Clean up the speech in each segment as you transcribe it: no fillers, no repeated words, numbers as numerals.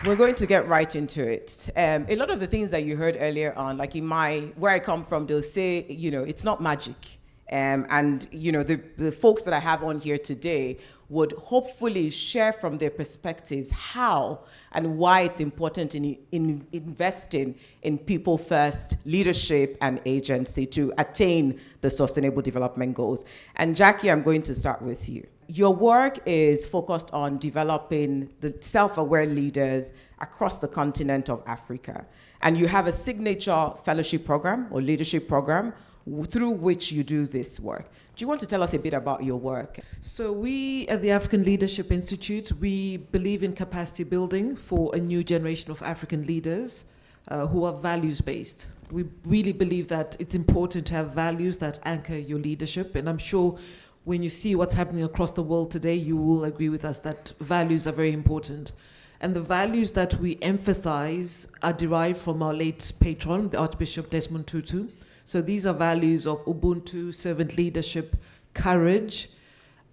We're going to get right into it. A lot of the things that you heard earlier on, like where I come from, they'll say, it's not magic. And the folks that I have on here today would hopefully share from their perspectives how and why it's important in investing in people first leadership and agency to attain the Sustainable Development Goals. And Jackie, I'm going to start with you. Your work is focused on developing the self-aware leaders across the continent of Africa. And you have a signature fellowship program or leadership program through which you do this work. Do you want to tell us a bit about your work? So we at the African Leadership Institute, we believe in capacity building for a new generation of African leaders who are values-based. We really believe that it's important to have values that anchor your leadership. And I'm sure when you see what's happening across the world today, you will agree with us that values are very important. And the values that we emphasize are derived from our late patron, the Archbishop Desmond Tutu. So these are values of Ubuntu, servant leadership, courage,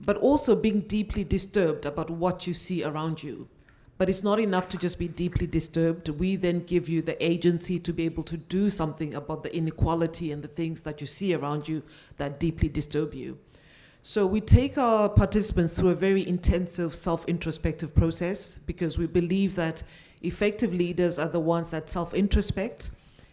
but also being deeply disturbed about what you see around you. But it's not enough to just be deeply disturbed. We then give you the agency to be able to do something about the inequality and the things that you see around you that deeply disturb you. So we take our participants through a very intensive self-introspective process because we believe that effective leaders are the ones that self-introspect.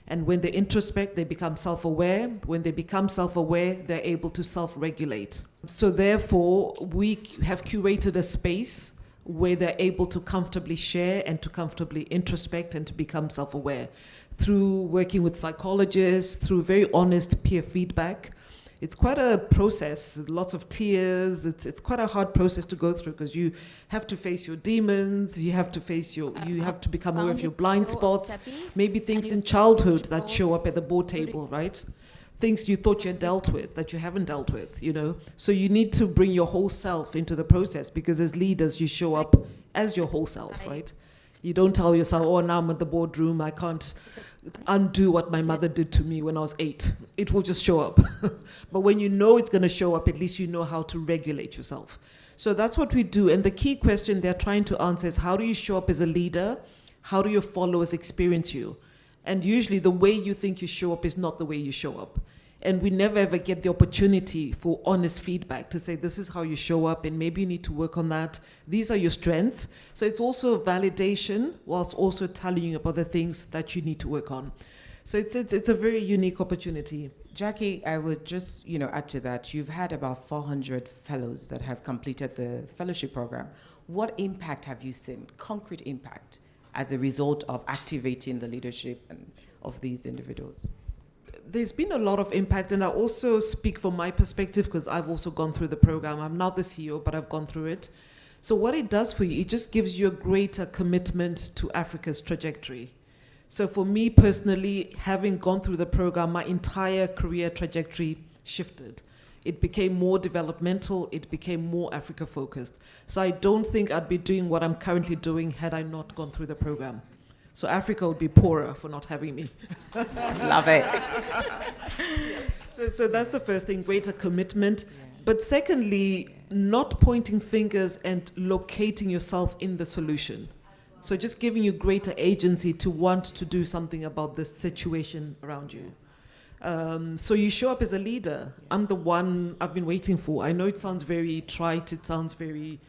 And when they introspect, they become self-aware. When they become self-aware, they're able to self-regulate. So therefore, we have curated a space where they're able to comfortably share and to comfortably introspect and to become self-aware through working with psychologists, through very honest peer feedback. It's quite a process, lots of tears. It's quite a hard process to go through because you have to face your demons, you have to become aware of your blind spots, maybe things in childhood that show up at the board table, right? Things you thought you had dealt with that you haven't dealt with, So you need to bring your whole self into the process because as leaders, you show up as your whole self, right? You don't tell yourself, oh, now I'm at the boardroom, I can't undo what my mother did to me when I was 8. It will just show up. But when you know it's going to show up, at least you know how to regulate yourself. So that's what we do. And the key question they're trying to answer is, how do you show up as a leader? How do your followers experience you? And usually the way you think you show up is not the way you show up. And we never ever get the opportunity for honest feedback to say, this is how you show up and maybe you need to work on that. These are your strengths. So it's also a validation whilst also telling you about the things that you need to work on. So it's a very unique opportunity. Jackie, I would just add to that. You've had about 400 fellows that have completed the fellowship program. What impact have you seen, concrete impact, as a result of activating the leadership of these individuals? There's been a lot of impact, and I also speak from my perspective because I've also gone through the program. I'm not the CEO, but I've gone through it. So what it does for you, it just gives you a greater commitment to Africa's trajectory. So for me personally, having gone through the program, my entire career trajectory shifted. It became more developmental, it became more Africa-focused. So I don't think I'd be doing what I'm currently doing had I not gone through the program. So Africa would be poorer for not having me. Love it. So that's the first thing, greater commitment. Yeah. But secondly, not pointing fingers and locating yourself in the solution. So just giving you greater agency to want to do something about the situation around you. So you show up as a leader. I'm the one I've been waiting for. I know it sounds very trite, it sounds very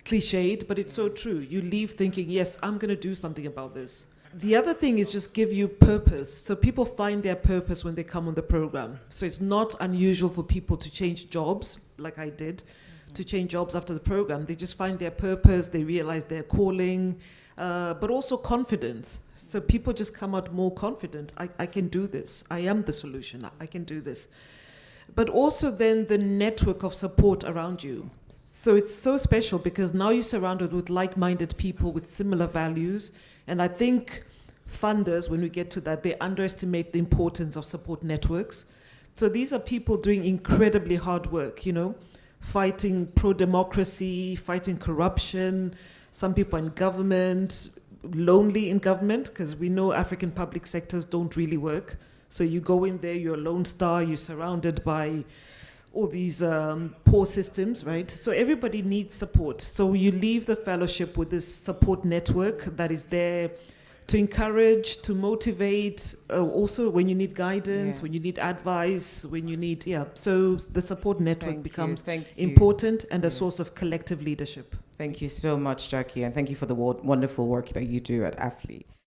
cliched, but it's so true. You leave thinking, yes, I'm going to do something about this. The other thing is just give you purpose. So people find their purpose when they come on the program. So it's not unusual for people to change jobs, like I did, to change jobs after the program. They just find their purpose, they realize their calling, but also confidence. So people just come out more confident. I can do this. I am the solution. I can do this. But also then the network of support around you. So it's so special because now you're surrounded with like-minded people with similar values. And I think funders, when we get to that, they underestimate the importance of support networks. So these are people doing incredibly hard work, fighting pro-democracy, fighting corruption. Some people in government, lonely in government, because we know African public sectors don't really work. So you go in there, you're a lone star, you're surrounded by all these poor systems, right? So everybody needs support. So you leave the fellowship with this support network that is there to encourage, to motivate, also when you need guidance, when you need advice, when you need, So the support network becomes important and a source of collective leadership. Thank you so much, Jackie, and thank you for the wonderful work that you do at AFLI.